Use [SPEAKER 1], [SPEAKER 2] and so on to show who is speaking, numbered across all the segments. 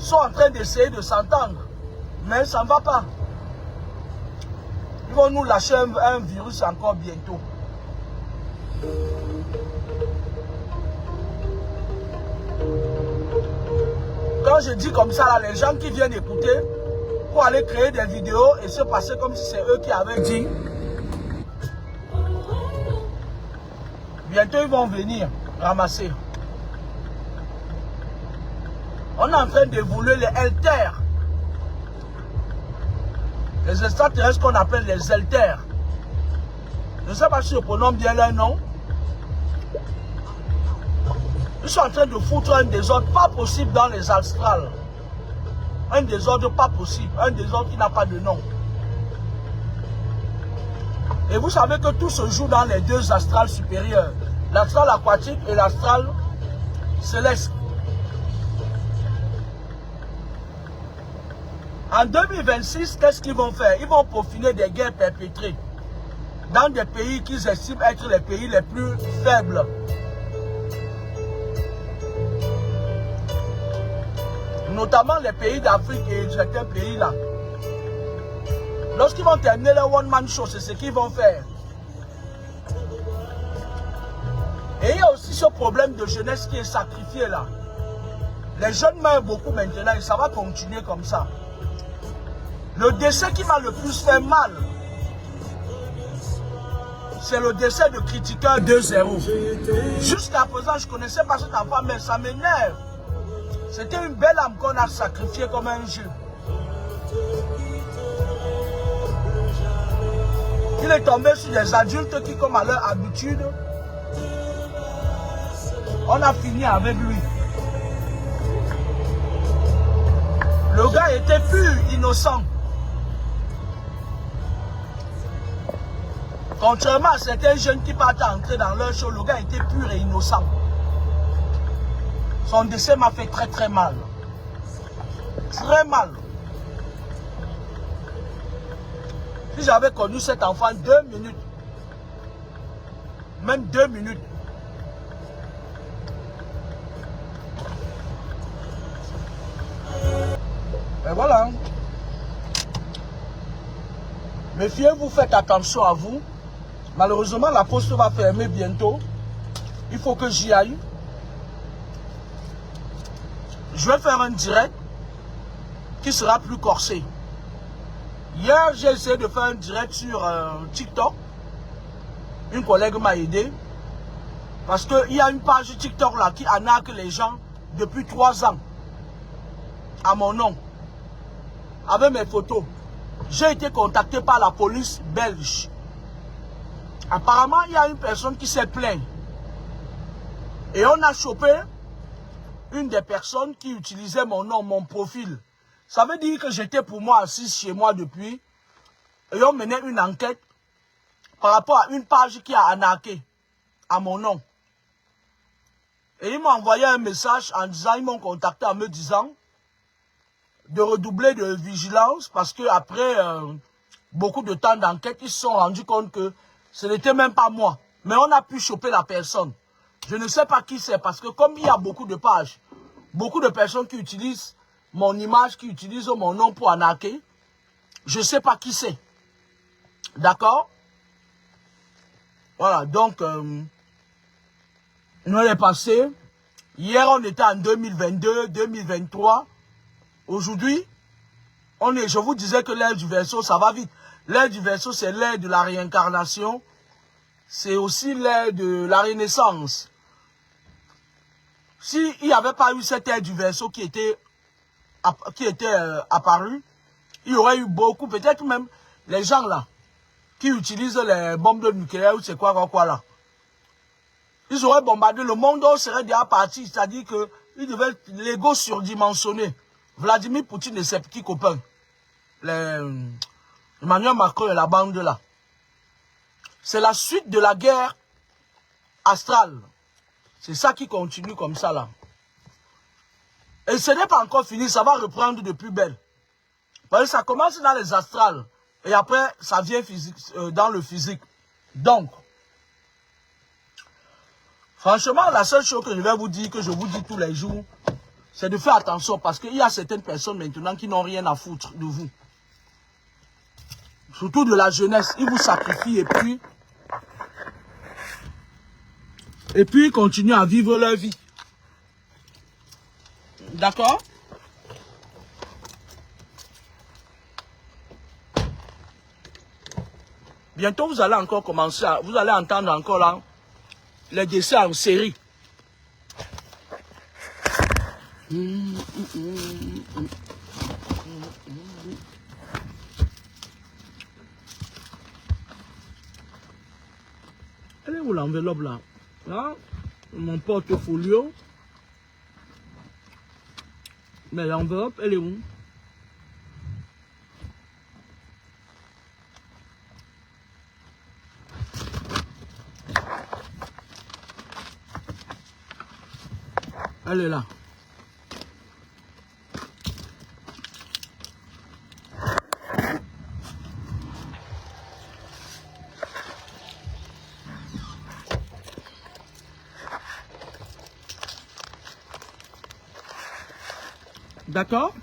[SPEAKER 1] sont en train d'essayer de s'entendre. Mais ça ne va pas. Ils vont nous lâcher un virus encore bientôt. Quand je dis comme ça, là, les gens qui viennent écouter, pour aller créer des vidéos et se passer comme si c'est eux qui avaient dit. Bientôt, ils vont venir ramasser. On est en train d'évoluer les Elters. Les extraterrestres qu'on appelle les Elters. Je ne sais pas si je prononce bien leur nom. Ils sont en train de foutre un désordre pas possible dans les astrales. Un désordre pas possible. Un désordre qui n'a pas de nom. Et vous savez que tout se joue dans les deux astrales supérieures. L'astral aquatique et l'astral céleste. En 2026, qu'est-ce qu'ils vont faire? Ils vont peaufiner des guerres perpétrées dans des pays qu'ils estiment être les pays les plus faibles. Notamment les pays d'Afrique et certains pays là. Lorsqu'ils vont terminer leur one-man show, c'est ce qu'ils vont faire. Et il y a aussi ce problème de jeunesse qui est sacrifié là. Les jeunes meurent beaucoup maintenant et ça va continuer comme ça. Le décès qui m'a le plus fait mal, c'est le décès de Critiqueur 2.0. Jusqu'à présent, je ne connaissais pas cet enfant, mais ça m'énerve. C'était une belle âme qu'on a sacrifiée comme un jeu. Il est tombé sur des adultes qui, comme à leur habitude, on a fini avec lui. Le gars était pur, innocent. Contrairement à certains jeunes qui partent entrer dans leur show, le gars était pur et innocent. Son décès m'a fait très très mal. Très mal. Si j'avais connu cet enfant 2 minutes, même 2 minutes, et voilà. Méfiez-vous, faites attention à vous. Malheureusement, la poste va fermer bientôt. Il faut que j'y aille. Je vais faire un direct qui sera plus corsé. Hier, j'ai essayé de faire un direct sur TikTok. Une collègue m'a aidé. Parce qu'il y a une page TikTok là qui arnaque les gens depuis 3 ans. À mon nom. Avec mes photos. J'ai été contacté par la police belge. Apparemment, il y a une personne qui s'est plainte. Et on a chopé une des personnes qui utilisait mon nom, mon profil. Ça veut dire que j'étais pour moi assise chez moi depuis. Et on menait une enquête par rapport à une page qui a arnaqué à mon nom. Et ils m'ont envoyé un message en disant, ils m'ont contacté en me disant de redoubler de vigilance parce que après beaucoup de temps d'enquête, ils se sont rendus compte que ce n'était même pas moi. Mais on a pu choper la personne. Je ne sais pas qui c'est parce que comme il y a beaucoup de pages, beaucoup de personnes qui utilisent mon image, qui utilisent mon nom pour arnaquer, je ne sais pas qui c'est. D'accord? Voilà, donc, nous allons passer. Hier, on était en 2022, 2023. Aujourd'hui, je vous disais que l'ère du Verseau, ça va vite. L'ère du Verseau, c'est l'ère de la réincarnation. C'est aussi l'ère de la renaissance. S'il n'y avait pas eu cette ère du Verseau qui était apparue, il y aurait eu beaucoup, peut-être même les gens là, qui utilisent les bombes nucléaires ou c'est quoi là. Ils auraient bombardé le monde, on serait déjà parti. C'est-à-dire qu'ils devaient l'ego surdimensionné. Vladimir Poutine et ses petits copains. Emmanuel Macron et la bande là. C'est la suite de la guerre astrale. C'est ça qui continue comme ça là. Et ce n'est pas encore fini, ça va reprendre de plus belle. Parce que ça commence dans les astrales. Et après, ça vient dans le physique. Donc, franchement, la seule chose que je vais vous dire, que je vous dis tous les jours, c'est de faire attention parce qu'il y a certaines personnes maintenant qui n'ont rien à foutre de vous. Surtout de la jeunesse, ils vous sacrifient et puis ils continuent à vivre leur vie. D'accord? Bientôt, vous allez encore commencer, vous allez entendre encore là, les décès en série. Elle est où l'enveloppe là? Là, mon portfolio. Mais l'enveloppe, elle est où? Elle est là. D'accord?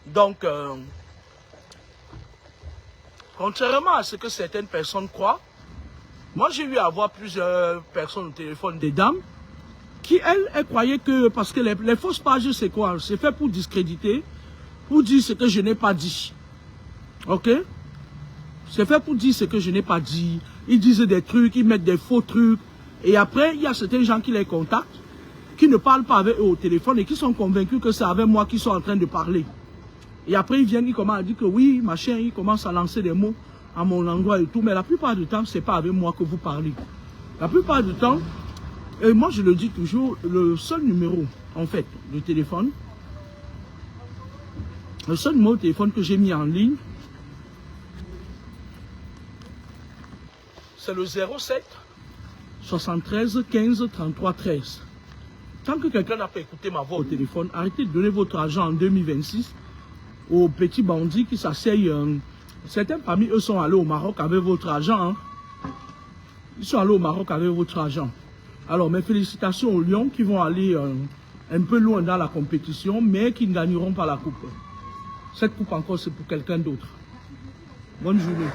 [SPEAKER 1] Donc, contrairement à ce que certaines personnes croient, moi j'ai eu à voir plusieurs personnes au téléphone, des dames, qui elles croyaient que, parce que les fausses pages c'est quoi? C'est fait pour discréditer, pour dire ce que je n'ai pas dit. Ok? C'est fait pour dire ce que je n'ai pas dit. Ils disent des trucs, ils mettent des faux trucs. Et après, il y a certains gens qui les contactent, qui ne parlent pas avec eux au téléphone et qui sont convaincus que c'est avec moi qu'ils sont en train de parler. Et après, ils viennent, ils commencent à dire que oui, machin, ils commencent à lancer des mots à mon endroit et tout. Mais la plupart du temps, c'est pas avec moi que vous parlez. La plupart du temps, et moi je le dis toujours, le seul numéro, en fait, de téléphone, le seul numéro de téléphone que j'ai mis en ligne, c'est le 07 73 15 33 13. Tant que quelqu'un n'a pas écouté ma voix au téléphone, arrêtez de donner votre argent en 2026 aux petits bandits qui s'asseyent. Certains parmi eux sont allés au Maroc avec votre argent. Hein. Ils sont allés au Maroc avec votre argent. Alors mes félicitations aux Lions qui vont aller un peu loin dans la compétition, mais qui ne gagneront pas la coupe. Cette coupe encore, c'est pour quelqu'un d'autre. Bonne journée.